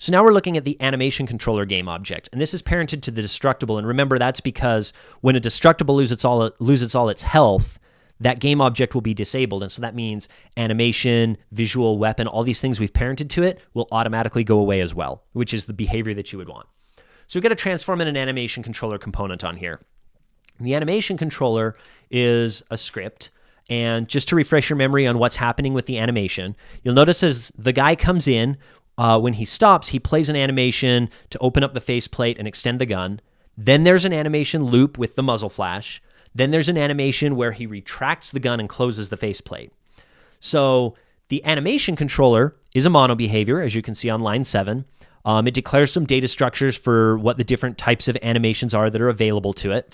So now we're looking at the animation controller game object, and this is parented to the destructible. And remember, that's because when a destructible loses all its health, that game object will be disabled. And so that means animation, visual, weapon, all these things we've parented to it will automatically go away as well, which is the behavior that you would want. So we've got a transform and an animation controller component on here. The animation controller is a script. And just to refresh your memory on what's happening with the animation, you'll notice as the guy comes in, when he stops, he plays an animation to open up the faceplate and extend the gun. Then there's an animation loop with the muzzle flash. Then there's an animation where he retracts the gun and closes the faceplate. So the animation controller is a mono behavior, as you can see on line 7. It declares some data structures for what the different types of animations are that are available to it.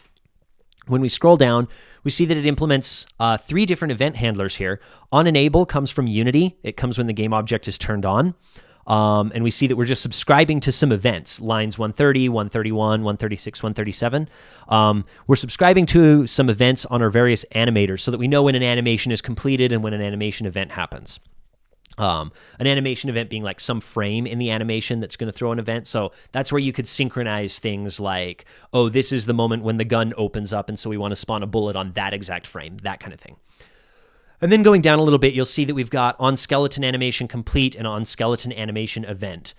When we scroll down, we see that it implements 3 different event handlers here. OnEnable comes from Unity. It comes when the game object is turned on. And we see that we're just subscribing to some events, lines 130, 131, 136, 137. We're subscribing to some events on our various animators so that we know when an animation is completed and when an animation event happens. An animation event being like some frame in the animation that's going to throw an event. So that's where you could synchronize things like, oh, this is the moment when the gun opens up, and so we want to spawn a bullet on that exact frame, that kind of thing. And then going down a little bit, you'll see that we've got on skeleton animation complete and on skeleton animation event.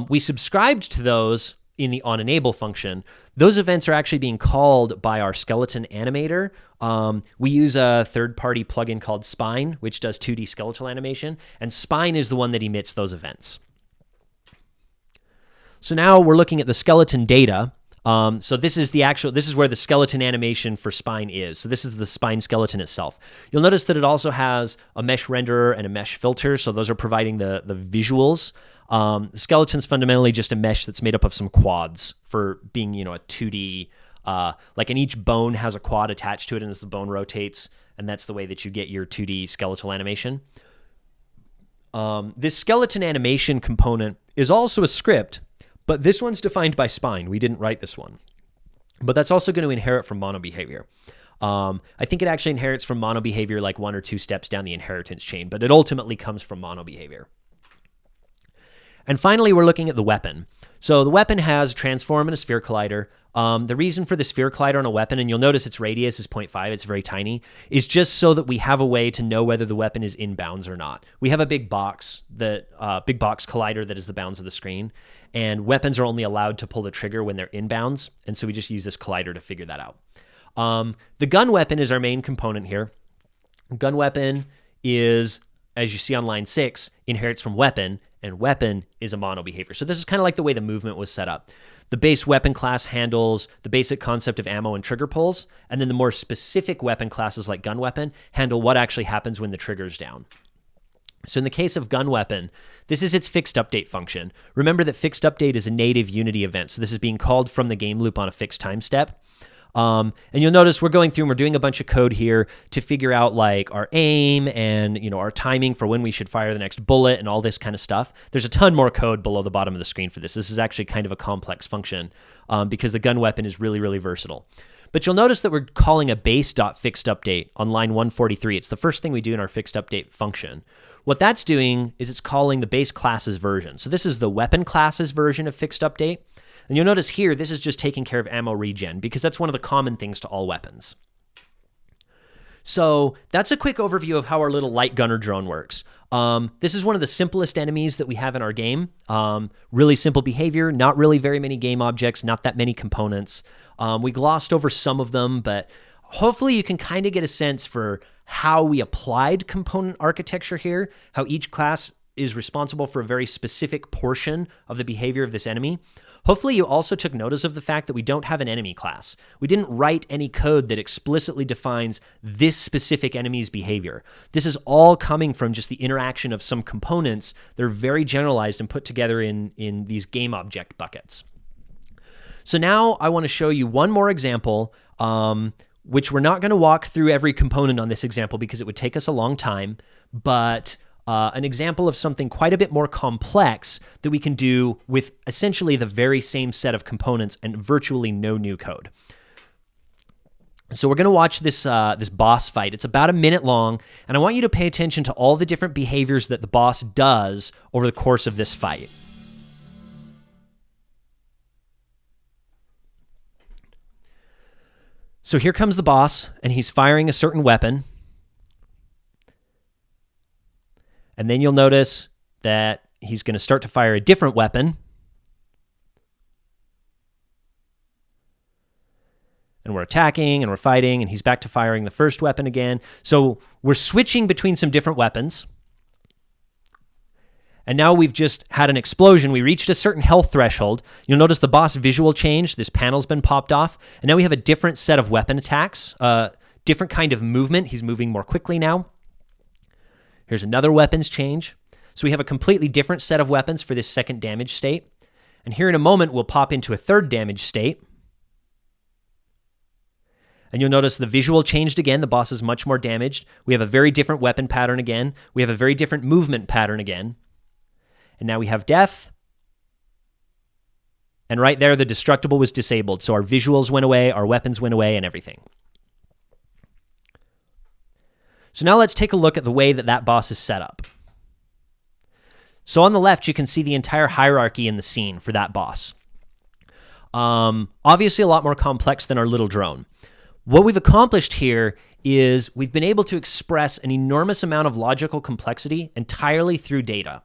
We subscribed to those in the onEnable function. Those events are actually being called by our skeleton animator. We use a third-party plugin called Spine, which does 2D skeletal animation, and Spine is the one that emits those events. So now we're looking at the skeleton data. So this is where the skeleton animation for Spine is. So this is the Spine skeleton itself. You'll notice that it also has a mesh renderer and a mesh filter. So those are providing the visuals. The skeleton's fundamentally just a mesh that's made up of some quads for being, a 2D, and each bone has a quad attached to it, and as the bone rotates, and that's the way that you get your 2D skeletal animation. This skeleton animation component is also a script, but this one's defined by Spine. We didn't write this one. But that's also going to inherit from mono behavior. I think it actually inherits from mono behavior like 1 or 2 steps down the inheritance chain, but it ultimately comes from mono behavior. And finally, we're looking at the weapon. So the weapon has a transform and a sphere collider. The reason for the sphere collider on a weapon, and you'll notice its radius is 0.5, it's very tiny, is just so that we have a way to know whether the weapon is in bounds or not. We have a big box collider that is the bounds of the screen, and weapons are only allowed to pull the trigger when they're in bounds, and so we just use this collider to figure that out. The gun weapon is our main component here. Gun weapon is, as you see on line 6, inherits from weapon, and weapon is a mono behavior. So this is kind of like the way the movement was set up. The base weapon class handles the basic concept of ammo and trigger pulls, and then the more specific weapon classes like gun weapon handle what actually happens when the trigger's down. So in the case of gun weapon, this is its fixed update function. Remember that fixed update is a native Unity event, so this is being called from the game loop on a fixed time step. And you'll notice we're going through and we're doing a bunch of code here to figure out like our aim and our timing for when we should fire the next bullet and all this kind of stuff. There's a ton more code below the bottom of the screen for this. This is actually kind of a complex function because the gun weapon is really, really versatile. But you'll notice that we're calling a base.fixedUpdate on line 143. It's the first thing we do in our fixed update function. What that's doing is it's calling the base class's version. So this is the weapon class's version of fixed update. And you'll notice here, this is just taking care of ammo regen because that's one of the common things to all weapons. So that's a quick overview of how our little light gunner drone works. This is one of the simplest enemies that we have in our game. Really simple behavior, not really very many game objects, not that many components. We glossed over some of them, but hopefully you can kind of get a sense for how we applied component architecture here, how each class is responsible for a very specific portion of the behavior of this enemy. Hopefully you also took notice of the fact that we don't have an enemy class. We didn't write any code that explicitly defines this specific enemy's behavior. This is all coming from just the interaction of some components that are very generalized and put together in these game object buckets. So now I want to show you one more example, which we're not going to walk through every component on this example because it would take us a long time, but an example of something quite a bit more complex that we can do with essentially the very same set of components and virtually no new code. So we're going to watch this boss fight. It's about a minute long, and I want you to pay attention to all the different behaviors that the boss does over the course of this fight. So here comes the boss, and he's firing a certain weapon. And then you'll notice that he's going to start to fire a different weapon. And we're attacking and we're fighting, and he's back to firing the first weapon again. So we're switching between some different weapons. And now we've just had an explosion. We reached a certain health threshold. You'll notice the boss visual changed. This panel's been popped off. And now we have a different set of weapon attacks, different kind of movement. He's moving more quickly now. Here's another weapons change. So we have a completely different set of weapons for this second damage state. And here in a moment, we'll pop into a third damage state. And you'll notice the visual changed again. The boss is much more damaged. We have a very different weapon pattern again. We have a very different movement pattern again. And now we have death. And right there, the destructible was disabled. So our visuals went away, our weapons went away, and everything. So now let's take a look at the way that that boss is set up. So on the left, you can see the entire hierarchy in the scene for that boss. Obviously a lot more complex than our little drone. What we've accomplished here is we've been able to express an enormous amount of logical complexity entirely through data.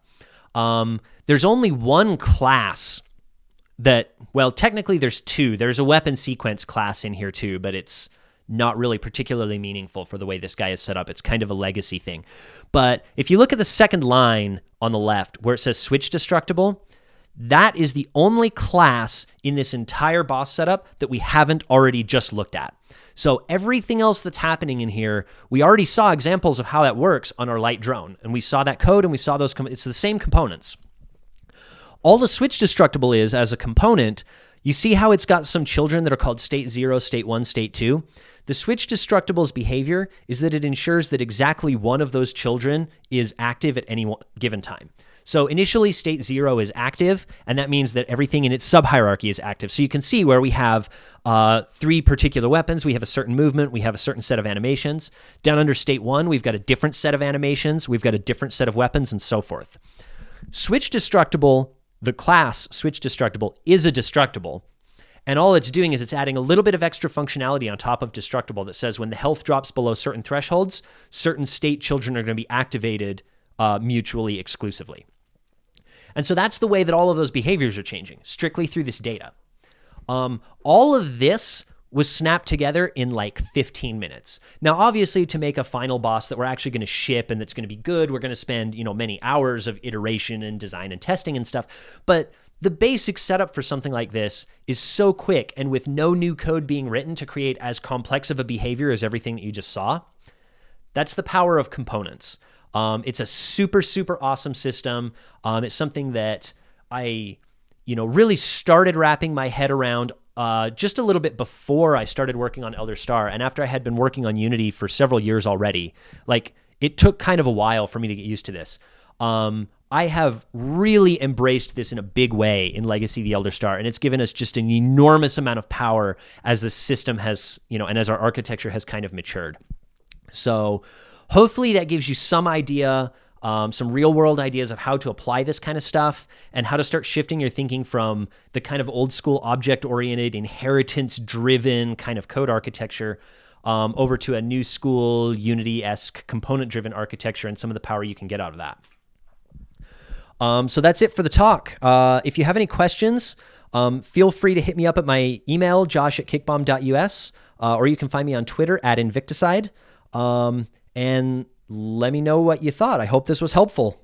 There's only one class that, well, technically there's two. There's a weapon sequence class in here too, but it's not really particularly meaningful for the way this guy is set up. It's kind of a legacy thing. But if you look at the second line on the left where it says switch destructible, that is the only class in this entire boss setup that we haven't already just looked at. So everything else that's happening in here, we already saw examples of how that works on our light drone. And we saw that code and we saw those, it's the same components. All the switch destructible is as a component, you see how it's got some children that are called state 0, state 1, state 2? The switch destructible's behavior is that it ensures that exactly one of those children is active at any given time. So initially, state 0 is active, and that means that everything in its sub-hierarchy is active. So you can see where we have 3 particular weapons. We have a certain movement. We have a certain set of animations. Down under state 1, we've got a different set of animations. We've got a different set of weapons, and so forth. Switch destructible, the class switch destructible, is a destructible. And all it's doing is it's adding a little bit of extra functionality on top of destructible that says when the health drops below certain thresholds, certain state children are going to be activated mutually exclusively. And so that's the way that all of those behaviors are changing, strictly through this data. All of this was snapped together in like 15 minutes. Now, obviously, to make a final boss that we're actually going to ship and that's going to be good, we're going to spend, many hours of iteration and design and testing and stuff. But the basic setup for something like this is so quick and with no new code being written to create as complex of a behavior as everything that you just saw. That's the power of components. It's a super, super awesome system. It's something that I, really started wrapping my head around just a little bit before I started working on Elder Star. And after I had been working on Unity for several years already, it took kind of a while for me to get used to this. I have really embraced this in a big way in Legacy of the Elder Star, and it's given us just an enormous amount of power as the system has, and as our architecture has kind of matured. So hopefully that gives you some idea, some real world ideas of how to apply this kind of stuff and how to start shifting your thinking from the kind of old school object-oriented, inheritance-driven kind of code architecture over to a new school Unity-esque component-driven architecture and some of the power you can get out of that. So that's it for the talk. If you have any questions, feel free to hit me up at my email, josh@kickbomb.us, or you can find me on Twitter @Invicticide. And let me know what you thought. I hope this was helpful.